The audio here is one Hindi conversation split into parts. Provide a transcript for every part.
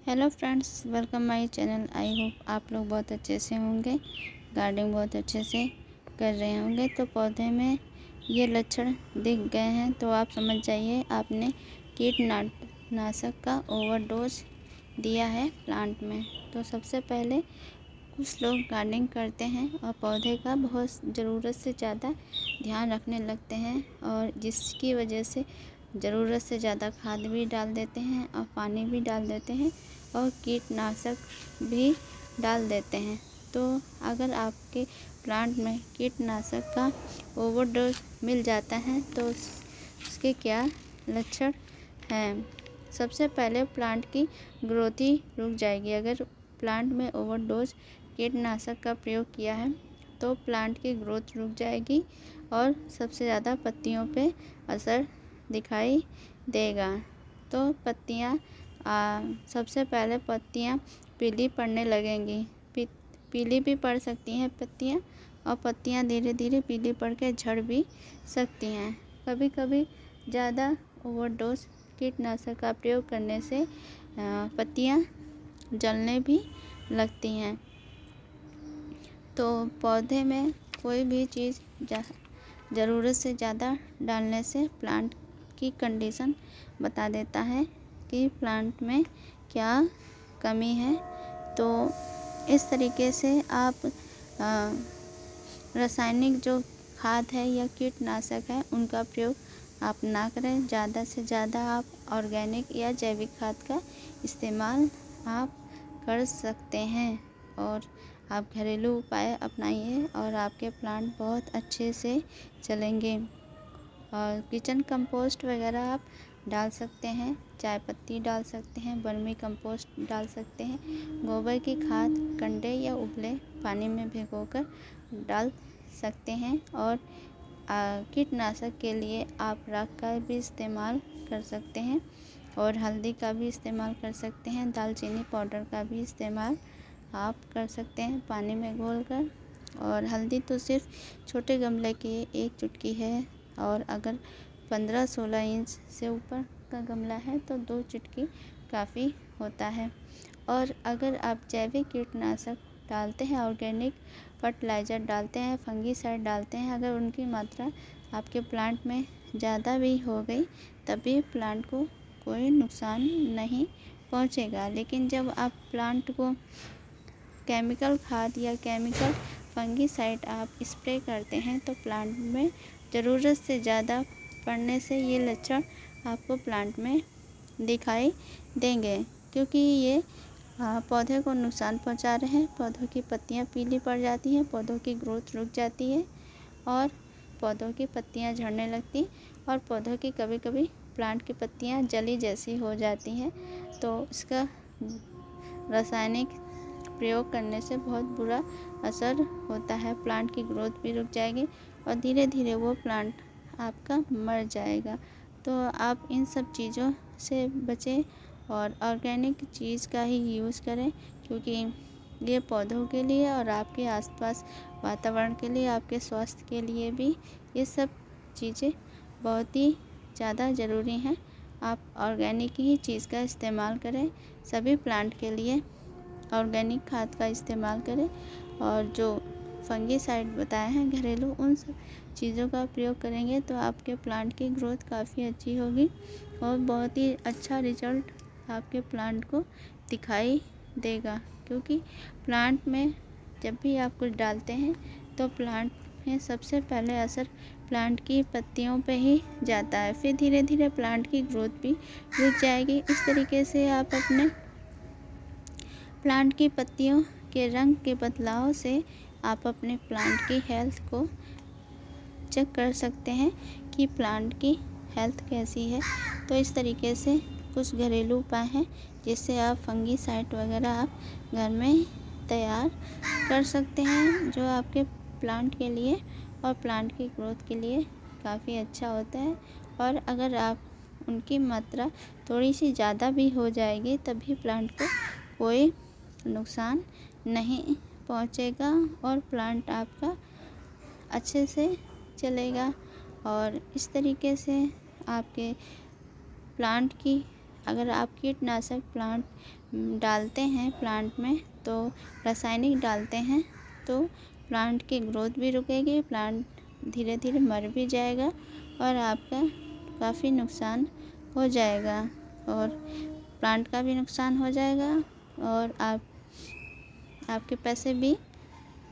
Hello friends, welcome my channel. I hope आप लोग बहुत अच्छे से होंगे, गार्डनिंग बहुत अच्छे से कर रहे होंगे। तो पौधे में ये लक्षण दिख गए हैं तो आप समझ जाइए आपने कीटनाशक का ओवरडोज दिया है प्लांट में। तो सबसे पहले कुछ लोग गार्डनिंग करते हैं और पौधे का बहुत ज़रूरत से ज़्यादा ध्यान रखने लगते हैं और जिसकी वजह से ज़रूरत से ज़्यादा खाद भी डाल देते हैं और पानी भी डाल देते हैं और कीटनाशक भी डाल देते हैं। तो अगर आपके प्लांट में कीटनाशक का ओवरडोज मिल जाता है तो उसके क्या लक्षण हैं। सबसे पहले प्लांट की ग्रोथ ही रुक जाएगी। अगर प्लांट में ओवरडोज कीटनाशक का प्रयोग किया है तो प्लांट की ग्रोथ रुक जाएगी और सबसे ज़्यादा पत्तियों पे असर दिखाई देगा। तो पत्तियाँ सबसे पहले पत्तियाँ पीली पड़ने लगेंगी। पीली भी पड़ सकती हैं पत्तियाँ और पत्तियाँ धीरे धीरे पीली पड़ के झड़ भी सकती हैं। कभी कभी ज़्यादा ओवरडोज कीटनाशक का प्रयोग करने से पत्तियाँ जलने भी लगती हैं। तो पौधे में कोई भी चीज़ ज़रूरत से ज़्यादा डालने से प्लांट की कंडीशन बता देता है कि प्लांट में क्या कमी है। तो इस तरीके से आप रासायनिक जो खाद है या कीटनाशक है उनका प्रयोग आप ना करें। ज़्यादा से ज़्यादा आप ऑर्गेनिक या जैविक खाद का इस्तेमाल आप कर सकते हैं और आप घरेलू उपाय अपनाइए और आपके प्लांट बहुत अच्छे से चलेंगे। और किचन कंपोस्ट वगैरह आप डाल सकते हैं, चाय पत्ती डाल सकते हैं, वर्मी कंपोस्ट डाल सकते हैं, गोबर की खाद कंडे या उबले पानी में भिगोकर डाल सकते हैं। और कीटनाशक के लिए आप राख का भी इस्तेमाल कर सकते हैं और हल्दी का भी इस्तेमाल कर सकते हैं, दालचीनी पाउडर का भी इस्तेमाल आप कर सकते हैं पानी में घोलकर। और हल्दी तो सिर्फ छोटे गमले की 1 चुटकी है और अगर 15-16 इंच से ऊपर का गमला है तो 2 चुटकी काफ़ी होता है। और अगर आप जैविक कीटनाशक डालते हैं, ऑर्गेनिक फर्टिलाइज़र डालते हैं, फंगीसाइड डालते हैं, अगर उनकी मात्रा आपके प्लांट में ज़्यादा भी हो गई तब भी प्लांट को कोई नुकसान नहीं पहुंचेगा। लेकिन जब आप प्लांट को केमिकल खाद या केमिकल फंगीसाइड आप स्प्रे करते हैं तो प्लांट में ज़रूरत से ज़्यादा पड़ने से ये लक्षण आपको प्लांट में दिखाई देंगे, क्योंकि ये पौधे को नुकसान पहुंचा रहे हैं। पौधों की पत्तियां पीली पड़ जाती हैं, पौधों की ग्रोथ रुक जाती है और पौधों की पत्तियां झड़ने लगती और पौधों की कभी कभी प्लांट की पत्तियां जली जैसी हो जाती हैं। तो इसका रासायनिक प्रयोग करने से बहुत बुरा असर होता है। प्लांट की ग्रोथ भी रुक जाएगी और धीरे धीरे वो प्लांट आपका मर जाएगा। तो आप इन सब चीज़ों से बचें और ऑर्गेनिक चीज़ का ही यूज़ करें, क्योंकि ये पौधों के लिए और आपके आसपास वातावरण के लिए, आपके स्वास्थ्य के लिए भी ये सब चीज़ें बहुत ही ज़्यादा ज़रूरी हैं। आप ऑर्गेनिक ही चीज़ का इस्तेमाल करें, सभी प्लांट के लिए ऑर्गेनिक खाद का इस्तेमाल करें और जो फंगीसाइड बताए हैं घरेलू, उन सब चीज़ों का प्रयोग करेंगे तो आपके प्लांट की ग्रोथ काफ़ी अच्छी होगी और बहुत ही अच्छा रिजल्ट आपके प्लांट को दिखाई देगा। क्योंकि प्लांट में जब भी आप कुछ डालते हैं तो प्लांट में सबसे पहले असर प्लांट की पत्तियों पे ही जाता है, फिर धीरे धीरे प्लांट की ग्रोथ भी रुक जाएगी। इस तरीके से आप अपने प्लांट की पत्तियों के रंग के बदलाव से आप अपने प्लांट की हेल्थ को चेक कर सकते हैं कि प्लांट की हेल्थ कैसी है। तो इस तरीके से कुछ घरेलू उपाय हैं जिससे आप फंगीसाइड वगैरह आप घर में तैयार कर सकते हैं, जो आपके प्लांट के लिए और प्लांट की ग्रोथ के लिए काफ़ी अच्छा होता है। और अगर आप उनकी मात्रा थोड़ी सी ज़्यादा भी हो जाएगी तभी प्लांट को कोई नुकसान नहीं पहुंचेगा और प्लांट आपका अच्छे से चलेगा। और इस तरीके से आपके प्लांट की अगर आप कीटनाशक प्लांट डालते हैं प्लांट में, तो रासायनिक डालते हैं तो प्लांट की ग्रोथ भी रुकेगी, प्लांट धीरे धीरे मर भी जाएगा और आपका काफ़ी नुकसान हो जाएगा और प्लांट का भी नुकसान हो जाएगा और आपके पैसे भी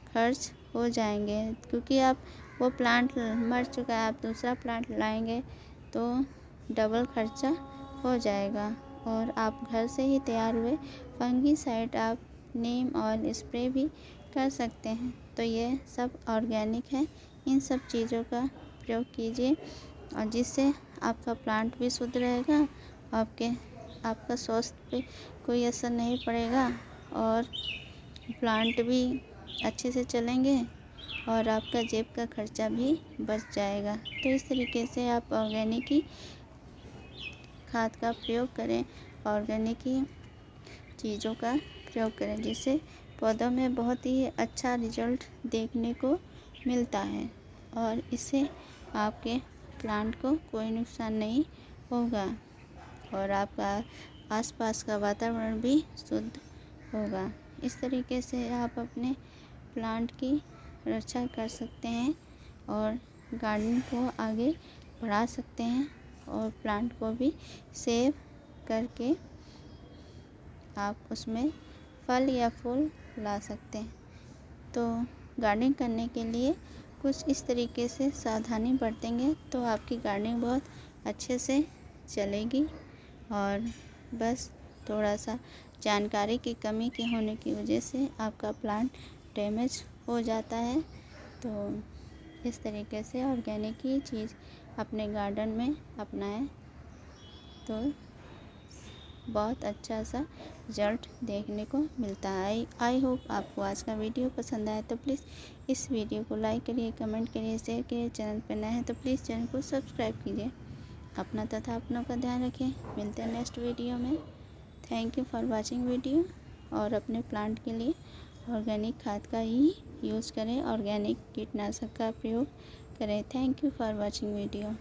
खर्च हो जाएंगे, क्योंकि आप वो प्लांट मर चुका है, आप दूसरा प्लांट लाएंगे तो डबल खर्चा हो जाएगा। और आप घर से ही तैयार हुए फंगीसाइड आप नीम ऑयल स्प्रे भी कर सकते हैं। तो ये सब ऑर्गेनिक है, इन सब चीज़ों का प्रयोग कीजिए और जिससे आपका प्लांट भी शुद्ध रहेगा, आपका स्वास्थ्य पे कोई असर नहीं पड़ेगा और प्लांट भी अच्छे से चलेंगे और आपका जेब का खर्चा भी बच जाएगा। तो इस तरीके से आप ऑर्गेनिक ही खाद का प्रयोग करें, ऑर्गेनिक ही चीज़ों का प्रयोग करें, जिससे पौधों में बहुत ही अच्छा रिजल्ट देखने को मिलता है और इससे आपके प्लांट को कोई नुकसान नहीं होगा और आपका आसपास का वातावरण भी शुद्ध होगा। इस तरीके से आप अपने प्लांट की रक्षा कर सकते हैं और गार्डन को आगे बढ़ा सकते हैं और प्लांट को भी सेव करके आप उसमें फल या फूल ला सकते हैं। तो गार्डनिंग करने के लिए कुछ इस तरीके से सावधानी बरतेंगे तो आपकी गार्डनिंग बहुत अच्छे से चलेगी और बस थोड़ा सा जानकारी की कमी के होने की वजह से आपका प्लांट डैमेज हो जाता है। तो इस तरीके से ऑर्गेनिक ही चीज़ अपने गार्डन में अपनाएं तो बहुत अच्छा सा रिजल्ट देखने को मिलता है। आई होप आपको आज का वीडियो पसंद आया, तो प्लीज़ इस वीडियो को लाइक करिए, कमेंट करिए, शेयर करिए। चैनल पर नए हैं तो प्लीज़ चैनल को सब्सक्राइब कीजिए। अपना तथा अपनों का ध्यान रखें। मिलते हैं नेक्स्ट वीडियो में। Thank you for watching video और अपने प्लांट के लिए ऑर्गेनिक खाद का ही यूज़ करें, ऑर्गेनिक कीटनाशक का प्रयोग करें। Thank you for watching video.